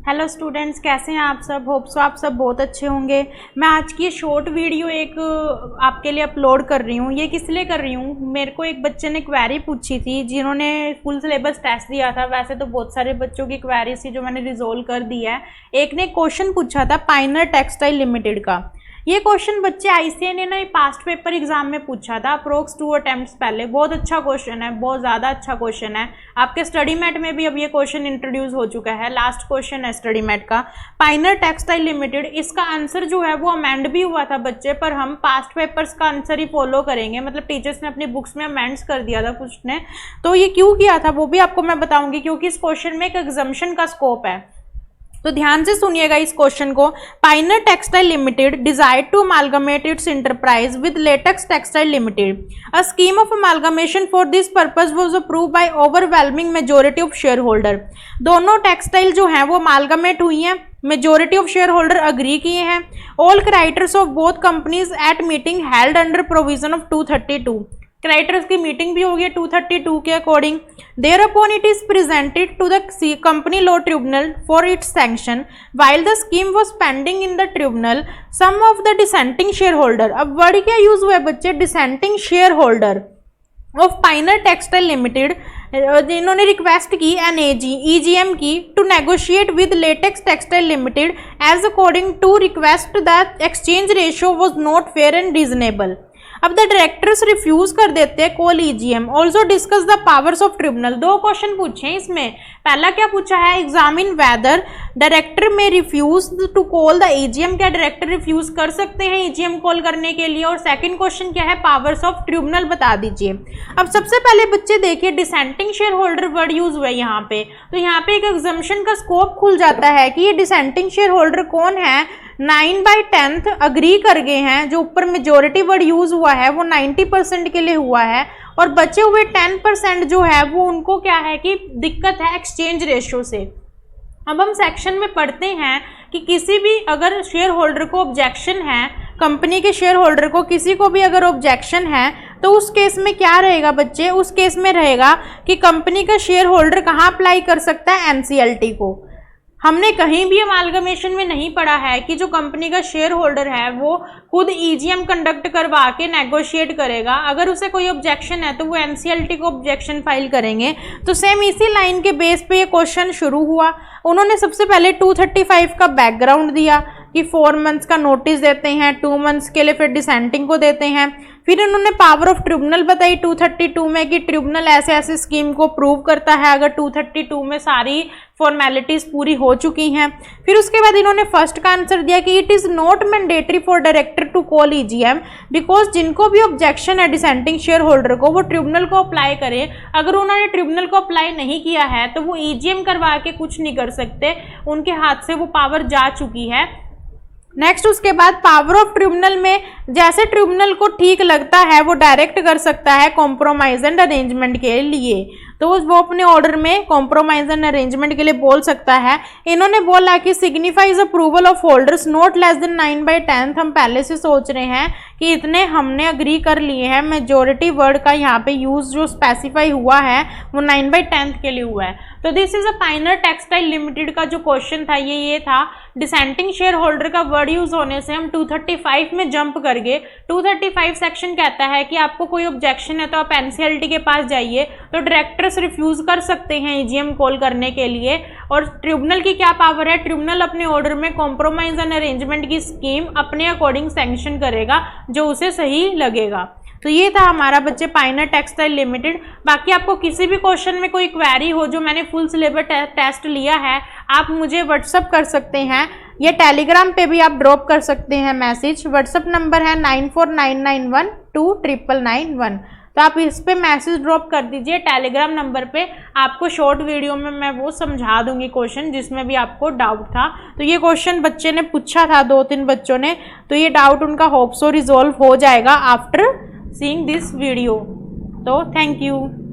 Hello students, कैसे हैं आप सब। होप सो आप सब बहुत अच्छे होंगे। मैं आज की शॉर्ट वीडियो एक आपके लिए अपलोड कर रही हूँ। ये किस लिए कर रही हूँ, मेरे को एक बच्चे ने क्वेरी पूछी थी जिन्होंने फुल सिलेबस टेस्ट दिया था। वैसे तो बहुत सारे बच्चों की क्वेरी थी जो मैंने रिजोल्व कर दी है। एक ने क्वेश्चन पूछा था पाइनर टेक्सटाइल लिमिटेड का। ये क्वेश्चन बच्चे ICA ने पास्ट पेपर एग्जाम में पूछा था, अप्रोक्स 2 अटेम्प्ट्स पहले। बहुत अच्छा क्वेश्चन है, बहुत ज़्यादा अच्छा क्वेश्चन है। आपके स्टडी मैट में भी अब ये क्वेश्चन इंट्रोड्यूस हो चुका है, लास्ट क्वेश्चन है स्टडी मैट का। पाइनर टेक्सटाइल लिमिटेड, इसका आंसर जो है वो अमेंड भी हुआ था बच्चे, पर हम पास्ट पेपर्स का आंसर ही फॉलो करेंगे। मतलब टीचर्स ने अपनी बुक्स में अमेंड्स कर दिया था कुछ ने, तो ये क्यों किया था वो भी आपको मैं बताऊंगी, क्योंकि इस क्वेश्चन में एक एग्जम्पशन का स्कोप है। तो ध्यान से सुनिएगा इस क्वेश्चन को। Piner Textile Limited desired to amalgamate its enterprise with Latex Textile Limited. A scheme of amalgamation for this purpose was approved by overwhelming majority of share holder. दोनों टेक्सटाइल जो हैं वो अमालगमेट हुई हैं, majority of share holder agree किए हैं। All criteria of both companies at meeting held under provision of 232। Criteria की meeting भी होगी 232 के according. Thereupon it is presented to the company law tribunal for its sanction. While the scheme was pending in the tribunal, some of the dissenting shareholder, अब word क्या use हुआ है बच्चे, dissenting shareholder of Pioneer Textile Limited, जिन्होंने request की EGM की to negotiate with Latex Textile Limited as according to request that exchange ratio was not fair and reasonable. अब the directors refuse कर देते हैं call EGM। Also discuss the powers of tribunal. दो question पूछे हैं इसमें। पहला क्या पूछा है, एग्जामिन वेदर डायरेक्टर में refuse to call the EGM। क्या डायरेक्टर रिफ्यूज कर सकते हैं EGM कॉल करने के लिए। और सेकंड क्वेश्चन क्या है, पावर्स ऑफ ट्रिब्यूनल बता दीजिए। अब सबसे पहले बच्चे देखिए dissenting share holder word use हुआ है यहाँ पे, तो यहाँ पे एक एग्जम्पशन का स्कोप खुल जाता है कि ये डिसेंटिंग शेयर होल्डर कौन है। 9/10 अग्री कर गए हैं। जो ऊपर मेजोरिटी वर्ड यूज हुआ है वो 90% के लिए हुआ है, और बचे हुए 10% जो है वो उनको क्या है कि दिक्कत है एक्सचेंज रेशियो से। अब हम सेक्शन में पढ़ते हैं कि किसी भी अगर शेयर होल्डर को ऑब्जेक्शन है, कंपनी के शेयर होल्डर को किसी को भी अगर ऑब्जेक्शन है, तो उस केस में क्या रहेगा बच्चे, उस केस में रहेगा कि कंपनी का शेयर होल्डर कहाँ अप्लाई कर सकता है, NCLT को। हमने कहीं भी अमालगमेशन में नहीं पढ़ा है कि जो कंपनी का शेयर होल्डर है वो खुद EGM कंडक्ट करवा के नेगोशिएट करेगा। अगर उसे कोई ऑब्जेक्शन है तो वो NCLT को ऑब्जेक्शन फाइल करेंगे। तो सेम इसी लाइन के बेस पे ये क्वेश्चन शुरू हुआ। उन्होंने सबसे पहले 235 का बैकग्राउंड दिया कि 4 मंथ्स का नोटिस देते हैं, 2 मंथ्स के लिए फिर डिसेंटिंग को देते हैं। फिर उन्होंने पावर ऑफ ट्रिब्यूनल बताई 232 में कि ट्रिब्यूनल ऐसे ऐसे स्कीम को प्रूव करता है अगर 232 में सारी फॉर्मेलिटीज पूरी हो चुकी हैं। फिर उसके बाद इन्होंने फर्स्ट का आंसर दिया कि it is not mandatory for director to call EGM because जिनको भी ऑब्जेक्शन है डिसेंटिंग शेयर होल्डर को वो ट्रिब्यूनल को अप्लाई करें। अगर उन्होंने ट्रिब्यूनल को अप्लाई नहीं किया है तो वो EGM करवा के कुछ नहीं कर सकते, उनके हाथ से वो पावर जा चुकी है। नेक्स्ट उसके बाद पावर ऑफ ट्रिब्यूनल में जैसे ट्रिब्यूनल को ठीक लगता है वो डायरेक्ट कर सकता है कॉम्प्रोमाइज एंड अरेंजमेंट के लिए, तो वो अपने ऑर्डर में कॉम्प्रोमाइज एंड अरेंजमेंट के लिए बोल सकता है। इन्होंने बोला कि signifies approval of holders not less than 9/10। हम पहले से सोच रहे हैं कि इतने हमने अग्री कर लिए हैं। मेजोरिटी वर्ड का यहाँ पे यूज जो स्पेसिफाई हुआ है वो 9/10 के लिए हुआ है। तो this is a Piner Textile Limited का जो क्वेश्चन था ये था। डिसेंटिंग शेयर होल्डर का वर्ड यूज होने से हम 235 में जंप कर गए। 235 सेक्शन कहता है कि आपको कोई ऑब्जेक्शन है तो आप NCLT के पास जाइए, तो डायरेक्टर्स रिफ्यूज कर सकते हैं EGM कॉल करने के लिए। और ट्रिब्यूनल की क्या पावर है, ट्रिब्यूनल अपने ऑर्डर में कॉम्प्रोमाइज एंड अरेंजमेंट की स्कीम अपने अकॉर्डिंग सैंक्शन करेगा जो उसे सही लगेगा। तो ये था हमारा बच्चे पाइनर टेक्सटाइल लिमिटेड। बाकी आपको किसी भी क्वेश्चन में कोई क्वेरी हो जो मैंने फुल सिलेबस टेस्ट लिया है, आप मुझे व्हाट्सअप कर सकते हैं या टेलीग्राम पे भी आप ड्रॉप कर सकते हैं मैसेज। व्हाट्सअप नंबर है 9499129991। तो आप इस पे मैसेज ड्रॉप कर दीजिए टेलीग्राम नंबर पे। आपको शॉर्ट वीडियो में मैं वो समझा दूंगी क्वेश्चन जिसमें भी आपको डाउट था। तो ये क्वेश्चन बच्चे ने पूछा था, 2-3 बच्चों ने, तो ये डाउट उनका होप सो रिजॉल्व हो जाएगा आफ्टर सीइंग दिस वीडियो। तो थैंक यू।